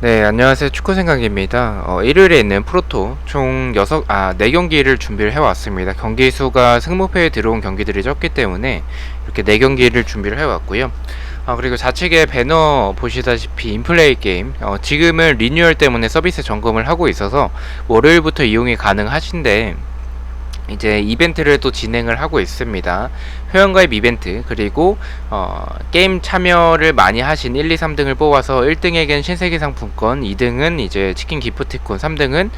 네, 안녕하세요. 축구생각입니다. 일요일에 있는 프로토 총 4경기를 준비를 해왔습니다. 경기 수가 승무패에 들어온 경기들이 적기 때문에 이렇게 4경기를 준비를 해왔고요. 그리고 좌측에 배너 보시다시피 인플레이 게임, 지금은 리뉴얼 때문에 서비스 점검을 하고 있어서 월요일부터 이용이 가능하신데, 이제 이벤트를 또 진행을 하고 있습니다. 회원가입 이벤트, 그리고 게임 참여를 많이 하신 1, 2, 3등을 뽑아서 1등에겐 신세계 상품권, 2등은 이제 치킨 기프티콘, 3등은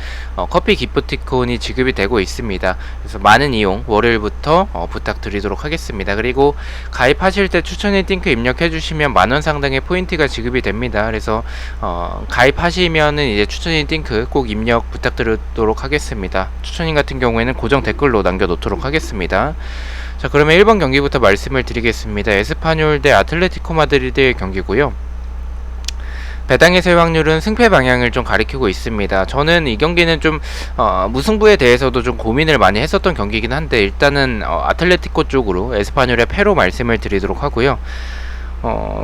커피 기프티콘이 지급이 되고 있습니다. 그래서 많은 이용 월요일부터 부탁드리도록 하겠습니다. 그리고 가입하실 때 추천인 링크 입력해 주시면 만원 상당의 포인트가 지급이 됩니다. 그래서 가입하시면은 이제 추천인 링크 꼭 입력 부탁드리도록 하겠습니다. 추천인 같은 경우에는 고정 댓글로 남겨놓도록 하겠습니다. 자, 그러면 1번 경기부터 말씀을 드리겠습니다. 에스파뇰 대 아틀레티코 마드리드의 경기고요. 배당에서의 확률은 승패 방향을 좀 가리키고 있습니다. 저는 이 경기는 좀 무승부에 대해서도 좀 고민을 많이 했었던 경기이긴 한데, 일단은 아틀레티코 쪽으로 에스파뇰의 패로 말씀을 드리도록 하고요.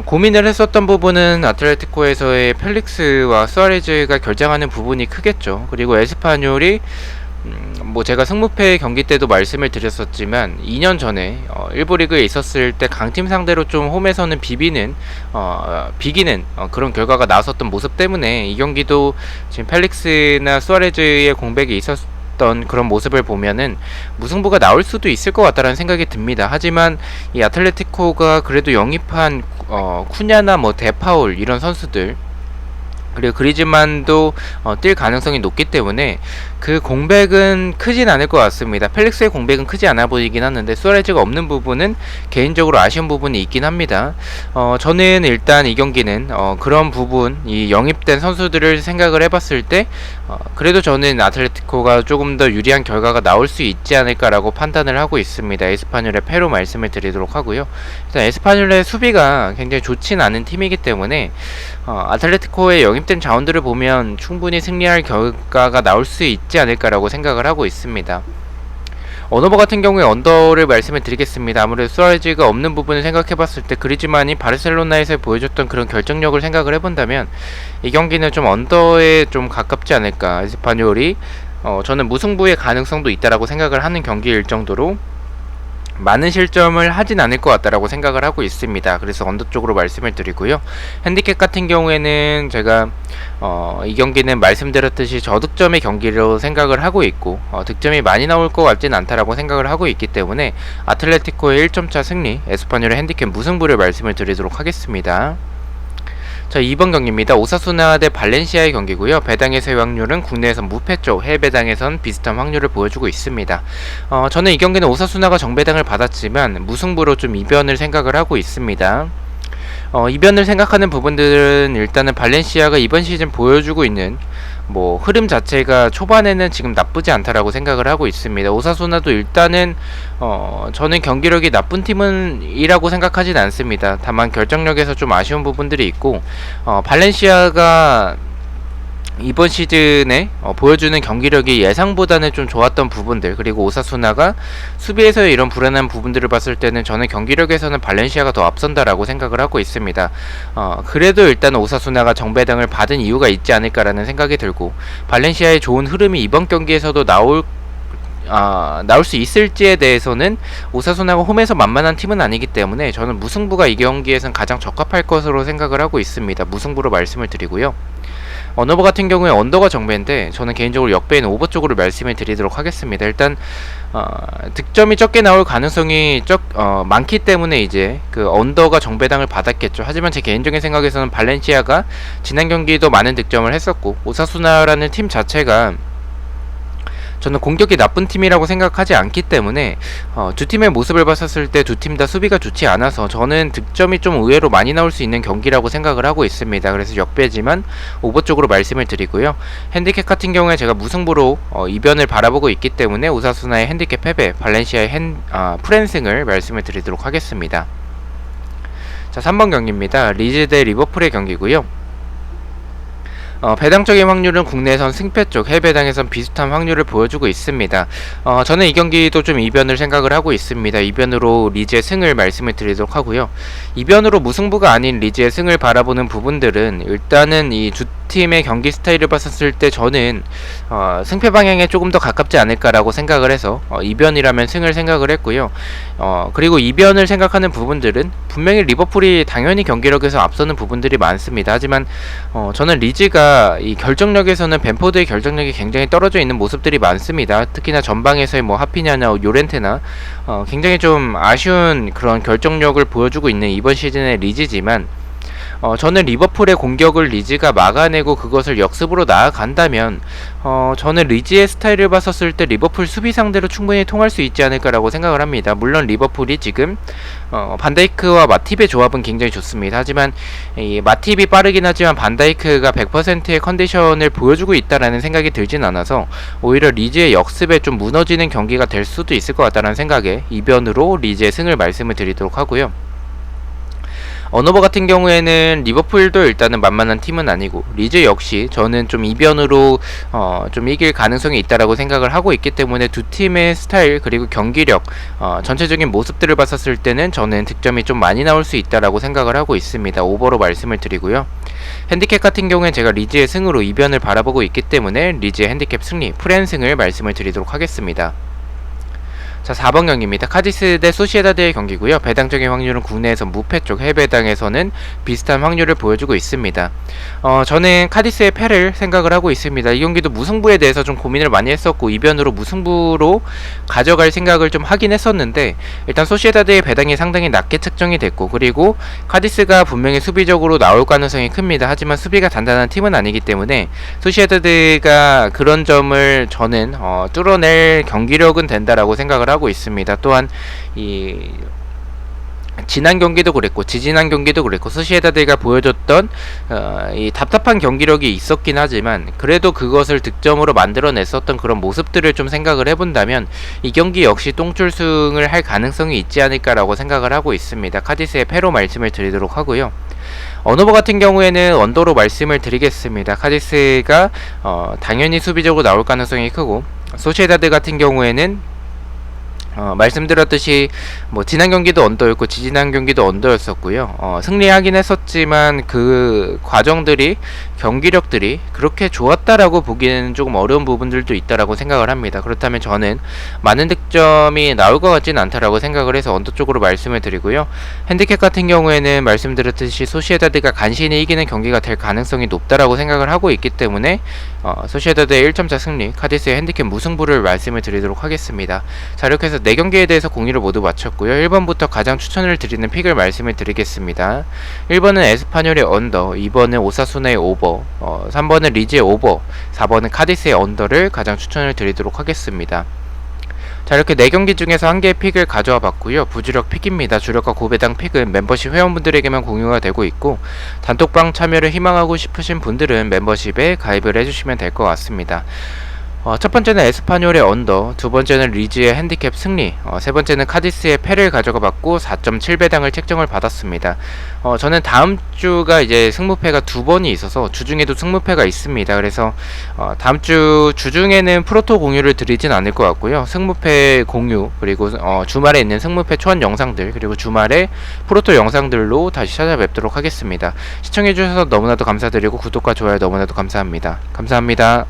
고민을 했었던 부분은 아틀레티코에서의 펠릭스와 수아레즈가 결정하는 부분이 크겠죠. 그리고 에스파뇰이 제가 승무패 경기 때도 말씀을 드렸었지만 2년 전에 1부 리그에 있었을 때 강팀 상대로 좀 홈에서는 비기는 그런 결과가 나왔었던 모습 때문에 이 경기도 지금 펠릭스나 수아레즈의 공백이 있었던 그런 모습을 보면은 무승부가 나올 수도 있을 것 같다라는 생각이 듭니다. 하지만 이 아틀레티코가 그래도 영입한 쿠냐나 데파울 이런 선수들, 그리고 그리즈만도 뛸 가능성이 높기 때문에 그 공백은 크진 않을 것 같습니다. 펠릭스의 공백은 크지 않아 보이긴 하는데 수아레즈가 없는 부분은 개인적으로 아쉬운 부분이 있긴 합니다. 저는 일단 이 경기는 그런 부분, 이 영입된 선수들을 생각을 해봤을 때 그래도 저는 아틀레티코가 조금 더 유리한 결과가 나올 수 있지 않을까라고 판단을 하고 있습니다. 에스파뇰의 패로 말씀을 드리도록 하고요. 일단 에스파뇰의 수비가 굉장히 좋진 않은 팀이기 때문에 아틀레티코의 영입된 자원들을 보면 충분히 승리할 결과가 나올 수 있지 않을까라고 생각을 하고 있습니다. 언어버 같은 경우에 언더를 말씀을 드리겠습니다. 아무래도 수아레즈가 없는 부분을 생각해봤을 때 그리즈만이 바르셀로나에서 보여줬던 그런 결정력을 생각을 해본다면 이 경기는 좀 언더에 좀 가깝지 않을까. 에스파뇰이 저는 무승부의 가능성도 있다라고 생각을 하는 경기일 정도로 많은 실점을 하진 않을 것 같다라고 생각을 하고 있습니다. 그래서 언더 쪽으로 말씀을 드리고요. 핸디캡 같은 경우에는 제가 이 경기는 말씀드렸듯이 저득점의 경기로 생각을 하고 있고 득점이 많이 나올 것 같진 않다라고 생각을 하고 있기 때문에 아틀레티코의 1점차 승리, 에스파뇰의 핸디캡 무승부를 말씀을 드리도록 하겠습니다. 자, 2번 경기입니다. 오사수나 대 발렌시아의 경기고요. 배당에서의 확률은 국내에선 무패 쪽, 해외 배당에선 비슷한 확률을 보여주고 있습니다. 저는 이 경기는 오사수나가 정배당을 받았지만 무승부로 좀 이변을 생각을 하고 있습니다. 이변을 생각하는 부분들은 일단은 발렌시아가 이번 시즌 보여주고 있는 흐름 자체가 초반에는 지금 나쁘지 않다라고 생각을 하고 있습니다. 오사수나도 일단은 저는 경기력이 나쁜 팀은 이라고 생각하진 않습니다. 다만 결정력에서 좀 아쉬운 부분들이 있고 발렌시아가 이번 시즌에 보여주는 경기력이 예상보다는 좀 좋았던 부분들, 그리고 오사수나가 수비에서의 이런 불안한 부분들을 봤을 때는 저는 경기력에서는 발렌시아가 더 앞선다라고 생각을 하고 있습니다. 그래도 일단 오사수나가 정배당을 받은 이유가 있지 않을까라는 생각이 들고, 발렌시아의 좋은 흐름이 이번 경기에서도 나올 수 있을지에 대해서는 오사수나가 홈에서 만만한 팀은 아니기 때문에 저는 무승부가 이 경기에선 가장 적합할 것으로 생각을 하고 있습니다. 무승부로 말씀을 드리고요. 언어버 같은 경우에 언더가 정배인데 저는 개인적으로 역배인 오버 쪽으로 말씀을 드리도록 하겠습니다. 일단 득점이 적게 나올 가능성이 많기 때문에 이제 그 언더가 정배당을 받았겠죠. 하지만 제 개인적인 생각에서는 발렌시아가 지난 경기도 많은 득점을 했었고 오사수나라는 팀 자체가 저는 공격이 나쁜 팀이라고 생각하지 않기 때문에 두 팀의 모습을 봤었을 때 두 팀 다 수비가 좋지 않아서 저는 득점이 좀 의외로 많이 나올 수 있는 경기라고 생각을 하고 있습니다. 그래서 역배지만 오버 쪽으로 말씀을 드리고요. 핸디캡 같은 경우에 제가 무승부로 이변을 바라보고 있기 때문에 오사수나의 핸디캡 패배, 발렌시아의 프랜승을 말씀을 드리도록 하겠습니다. 자, 3번 경기입니다. 리즈 대 리버풀의 경기고요. 배당적인 확률은 국내선 승패 쪽, 해외 배당에선 비슷한 확률을 보여주고 있습니다. 저는 이 경기도 좀 이변을 생각을 하고 있습니다. 이변으로 리즈의 승을 말씀을 드리도록 하고요. 이변으로 무승부가 아닌 리즈의 승을 바라보는 부분들은 일단은 이 두 팀의 경기 스타일을 봤었을 때 저는 승패 방향에 조금 더 가깝지 않을까라고 생각을 해서 이변이라면 승을 생각을 했고요. 그리고 이변을 생각하는 부분들은 분명히 리버풀이 당연히 경기력에서 앞서는 부분들이 많습니다. 하지만 저는 리즈가 이 결정력에서는 벤포드의 결정력이 굉장히 떨어져 있는 모습들이 많습니다. 특히나 전방에서의 뭐 하피냐나 요렌테나 굉장히 좀 아쉬운 그런 결정력을 보여주고 있는 이번 시즌의 리즈지만 저는 리버풀의 공격을 리즈가 막아내고 그것을 역습으로 나아간다면 저는 리즈의 스타일을 봤었을 때 리버풀 수비 상대로 충분히 통할 수 있지 않을까라고 생각을 합니다. 물론 리버풀이 지금 반다이크와 마팁의 조합은 굉장히 좋습니다. 하지만 이 마팁이 빠르긴 하지만 반다이크가 100%의 컨디션을 보여주고 있다라는 생각이 들진 않아서 오히려 리즈의 역습에 좀 무너지는 경기가 될 수도 있을 것 같다는 생각에 이변으로 리즈의 승을 말씀을 드리도록 하고요. 언어버 같은 경우에는 리버풀도 일단은 만만한 팀은 아니고 리즈 역시 저는 좀 이변으로 좀 이길 가능성이 있다라고 생각을 하고 있기 때문에 두 팀의 스타일 그리고 경기력 전체적인 모습들을 봤었을 때는 저는 득점이 좀 많이 나올 수 있다라고 생각을 하고 있습니다. 오버로 말씀을 드리고요. 핸디캡 같은 경우엔 제가 리즈의 승으로 이변을 바라보고 있기 때문에 리즈의 핸디캡 승리, 프랜승을 말씀을 드리도록 하겠습니다. 자, 4번 경기입니다. 카디스 대 소시에다드의 경기고요. 배당적인 확률은 국내에서 무패 쪽, 해외 배당에서는 비슷한 확률을 보여주고 있습니다. 저는 카디스의 패를 생각을 하고 있습니다. 이 경기도 무승부에 대해서 좀 고민을 많이 했었고 이변으로 무승부로 가져갈 생각을 좀 하긴 했었는데 일단 소시에다드의 배당이 상당히 낮게 측정이 됐고 그리고 카디스가 분명히 수비적으로 나올 가능성이 큽니다. 하지만 수비가 단단한 팀은 아니기 때문에 소시에다드가 그런 점을 저는 뚫어낼 경기력은 된다라고 생각을 하고 있습니다. 또한 이 지난 경기도 그랬고 지지난 경기도 그랬고 소시에다드가 보여줬던 이 답답한 경기력이 있었긴 하지만 그래도 그것을 득점으로 만들어냈었던 그런 모습들을 좀 생각을 해본다면 이 경기 역시 똥줄승을 할 가능성이 있지 않을까라고 생각을 하고 있습니다. 카디스의 패로 말씀을 드리도록 하고요. 언어버 같은 경우에는 언더로 말씀을 드리겠습니다. 카디스가 당연히 수비적으로 나올 가능성이 크고 소시에다드 같은 경우에는 말씀드렸듯이 뭐 지난 경기도 언더였고 지지난 경기도 언더였었고요. 승리하긴 했었지만 그 과정들이 경기력들이 그렇게 좋았다라고 보기에는 조금 어려운 부분들도 있다라고 생각을 합니다. 그렇다면 저는 많은 득점이 나올 것 같지는 않다라고 생각을 해서 언더 쪽으로 말씀을 드리고요. 핸디캡 같은 경우에는 말씀드렸듯이 소시에다드가 간신히 이기는 경기가 될 가능성이 높다라고 생각을 하고 있기 때문에 소시에다드의 1점차 승리, 카디스의 핸디캡 무승부를 말씀을 드리도록 하겠습니다. 자, 이렇게 해서 4경기에 대해서 공유를 모두 마쳤고요. 1번부터 가장 추천을 드리는 픽을 말씀을 드리겠습니다. 1번은 에스파뇰의 언더, 2번은 오사수나의 오버, 3번은 리즈의 오버, 4번은 카디스의 언더를 가장 추천을 드리도록 하겠습니다. 자, 이렇게 4경기 중에서 한 개의 픽을 가져와 봤고요. 부주력 픽입니다. 주력과 고배당 픽은 멤버십 회원분들에게만 공유가 되고 있고 단톡방 참여를 희망하고 싶으신 분들은 멤버십에 가입을 해주시면 될 것 같습니다. 첫 번째는 에스파뇰의 언더, 두 번째는 리즈의 핸디캡 승리, 세 번째는 카디스의 패를 가져가 봤고 4.7배당을 책정을 받았습니다. 저는 다음 주가 이제 승무패가 2번이 있어서 주중에도 승무패가 있습니다. 그래서 다음 주 주중에는 프로토 공유를 드리진 않을 것 같고요. 승무패 공유 그리고 주말에 있는 승무패 초안 영상들 그리고 주말에 프로토 영상들로 다시 찾아뵙도록 하겠습니다. 시청해주셔서 너무나도 감사드리고 구독과 좋아요 너무나도 감사합니다. 감사합니다.